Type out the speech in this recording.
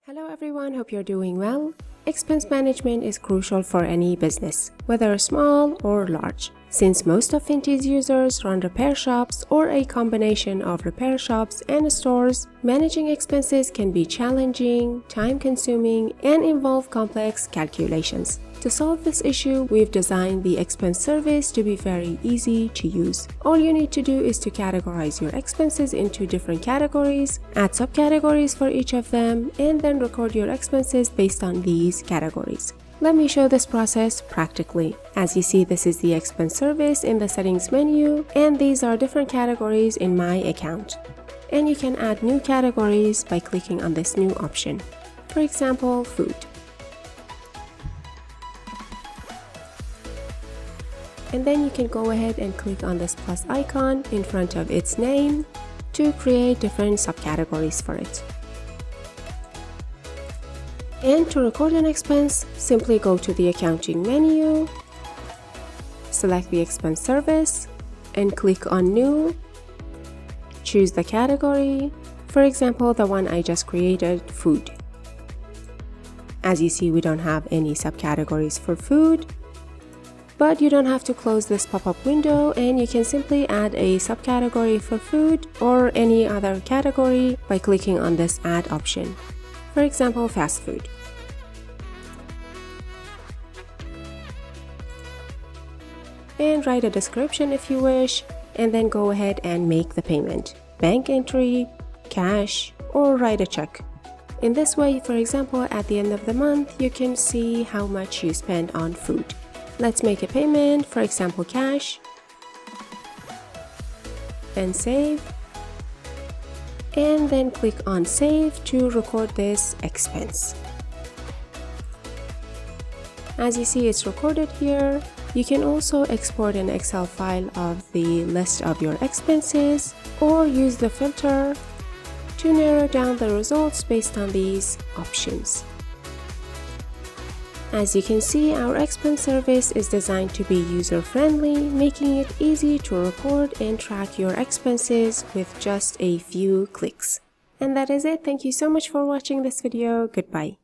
Hello everyone, hope you're doing well. Expense management is crucial for any business, whether small or large. Since most of Finty's users run repair shops or a combination of repair shops and stores, managing expenses can be challenging, time-consuming, and involve complex calculations. To solve this issue, we've designed the expense service to be very easy to use. All you need to do is to categorize your expenses into different categories, add subcategories for each of them, and then record your expenses based on these categories. Let me show this process practically. As you see, this is the expense service in the settings menu, and these are different categories in my account. And you can add new categories by clicking on this new option. For example, food. And then you can go ahead and click on this plus icon in front of its name to create different subcategories for it. And to record an expense, simply go to the accounting menu, select the expense service, and click on new. Choose the category, for example, the one I just created, food. As you see, we don't have any subcategories for food, but you don't have to close this pop-up window, and you can simply add a subcategory for food or any other category by clicking on this add option. For example, fast food. And write a description if you wish, and then go ahead and make the payment. Bank entry, cash, or write a check. In this way, for example, at the end of the month, you can see how much you spent on food. Let's make a payment, for example, cash, and save. And then click on save to record this expense. As you see, it's recorded here. You can also export an Excel file of the list of your expenses or use the filter to narrow down the results based on these options. As you can see, our expense service is designed to be user-friendly, making it easy to record and track your expenses with just a few clicks. And that is it. Thank you so much for watching this video. Goodbye.